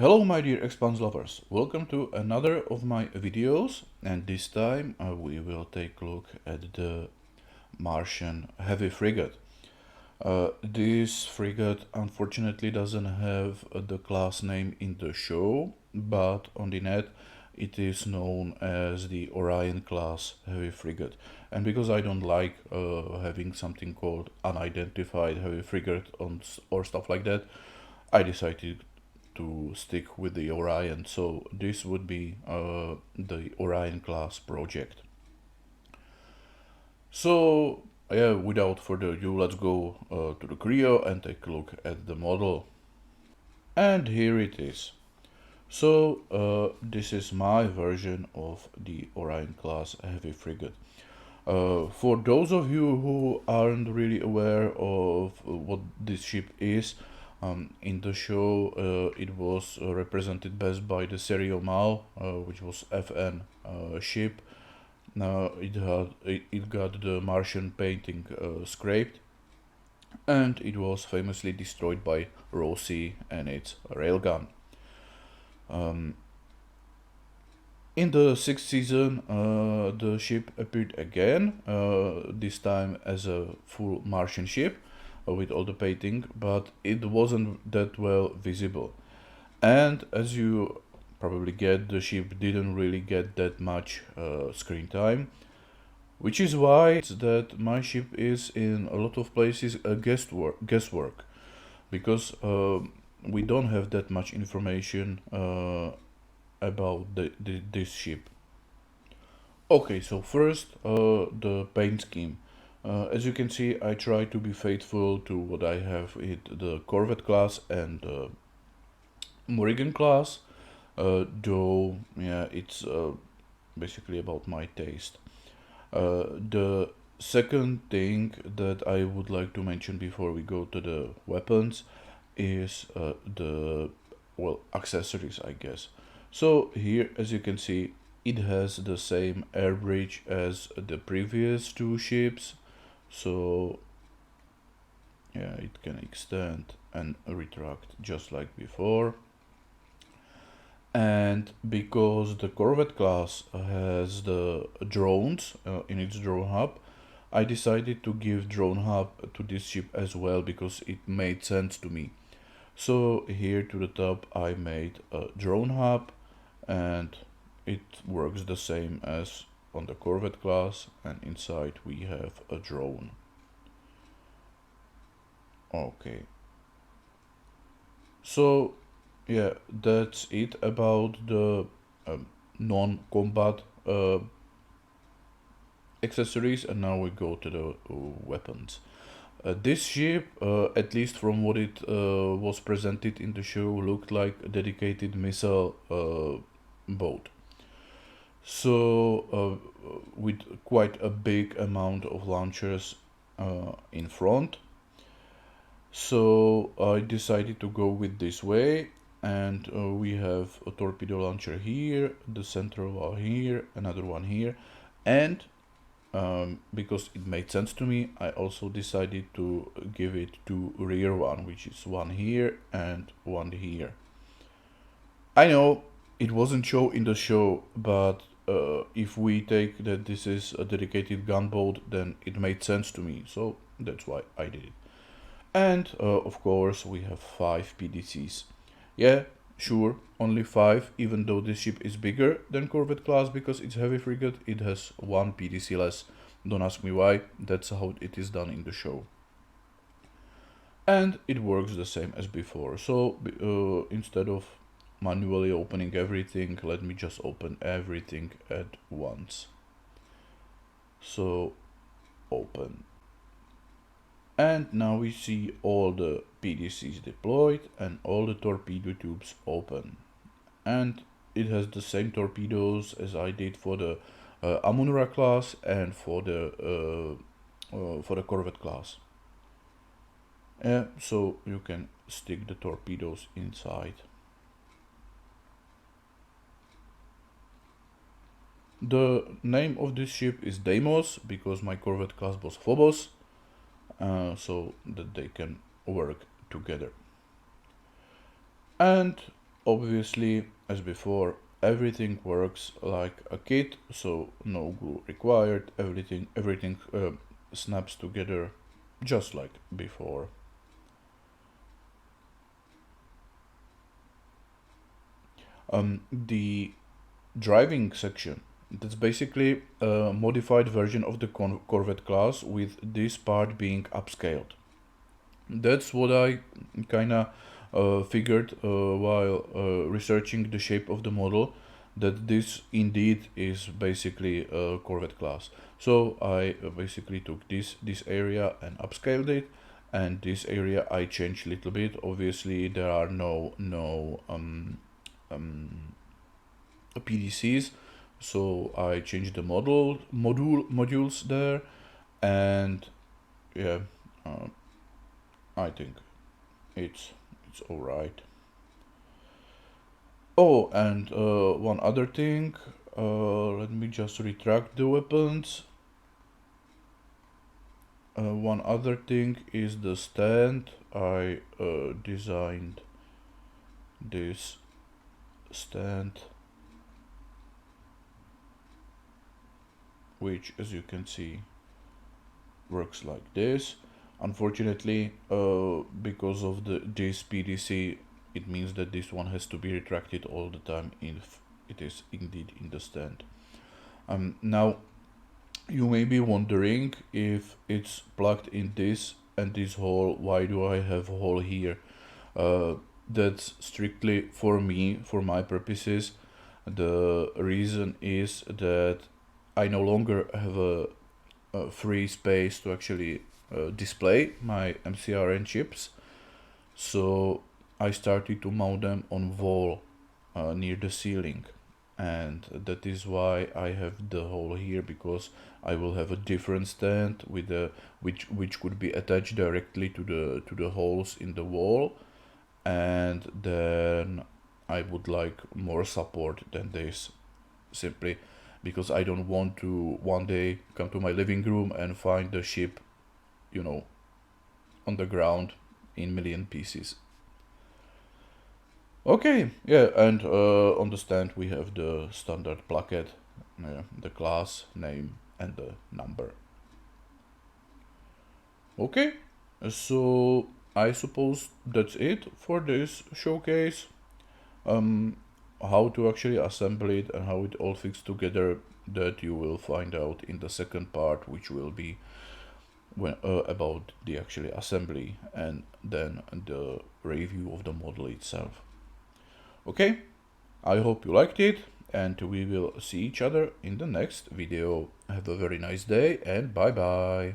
Hello my dear Expanse lovers, welcome to another of my videos, and this time we will take a look at the Martian Heavy Frigate. This frigate unfortunately doesn't have the class name in the show, but on the net it is known as the Orion Class Heavy Frigate. And because I don't like having something called unidentified heavy frigate or stuff like that, I decided to stick with the Orion. So this would be the Orion class project. So yeah, without further ado, let's go to the Creo and take a look at the model. And here it is. So this is my version of the Orion class heavy frigate. For those of you who aren't really aware of what this ship is, in the show it was represented best by the serial Mal, which was FN ship. It got the Martian painting scraped, and it was famously destroyed by Rosie and its railgun. In the sixth season, the ship appeared again, this time as a full Martian ship with all the painting, but it wasn't that well visible. And as you probably get, the ship didn't really get that much screen time, which is why it's that my ship is in a lot of places a guesswork, because we don't have that much information about this ship. Okay, so first the paint scheme. As you can see, I try to be faithful to what I have in the Corvette class and Morrigan class, though yeah, it's basically about my taste. The second thing that I would like to mention before we go to the weapons is the, well, accessories, I guess. So here, as you can see, it has the same air bridge as the previous two ships. So yeah, it can extend and retract just like before. And because the Corvette class has the drones in its drone hub, I decided to give drone hub to this ship as well because it made sense to me. So here to the top I made a drone hub, and it works the same as on the Corvette class, and inside we have a drone. Okay, so yeah, that's it about the non-combat accessories, and now we go to the weapons. This ship, at least from what it was presented in the show, looked like a dedicated missile boat. So, with quite a big amount of launchers in front. So I decided to go with this way, and we have a torpedo launcher here, the central one here, another one here, and because it made sense to me, I also decided to give it to rear one, which is one here and one here. I know it wasn't shown in the show, but if we take that this is a dedicated gunboat, then it made sense to me, so that's why I did it. And of course we have 5 PDCs. Yeah, sure, only 5, even though this ship is bigger than Corvette class because it's heavy frigate, it has 1 PDC less. Don't ask me why, that's how it is done in the show. And it works the same as before. So instead of manually opening everything, let me just open everything at once. So open. And now we see all the PDCs deployed and all the torpedo tubes open. And it has the same torpedoes as I did for the Amun-Ra class and for the Corvette class. So you can stick the torpedoes inside. The name of this ship is Deimos because my Corvette class was Phobos, so that they can work together. And Obviously, as before, everything works like a kit, so no glue required. Everything snaps together just like before. The driving section, that's basically a modified version of the Corvette class, with this part being upscaled. That's what I kind of figured while researching the shape of the model, that this indeed is basically a Corvette class. So I basically took this area and upscaled it, and this area I changed a little bit. Obviously, there are no PDCs, so I changed the modules there, and yeah, uh, I think it's all right. Oh, and one other thing. Let me just retract the weapons. One other thing is the stand. I designed this stand, which, as you can see, works like this. Unfortunately, because of this PDC, it means that this one has to be retracted all the time if it is indeed in the stand. Now, you may be wondering, if it's plugged in this and this hole, why do I have a hole here? That's strictly for me, for my purposes. The reason is that I no longer have a free space to actually display my MCRN chips, so I started to mount them on wall near the ceiling, and that is why I have the hole here, because I will have a different stand with a which could be attached directly to the holes in the wall, and then I would like more support than this, simply because I don't want to one day come to my living room and find the ship, you know, on the ground in million pieces. Okay, yeah, and on the stand we have the standard placket, the class name and the number. Okay, so I suppose that's it for this showcase. How to actually assemble it and how it all fits together, that you will find out in the second part, which will be about the actually assembly and then the review of the model itself. Okay, I hope you liked it, and we will see each other in the next video. Have a very nice day, and bye bye.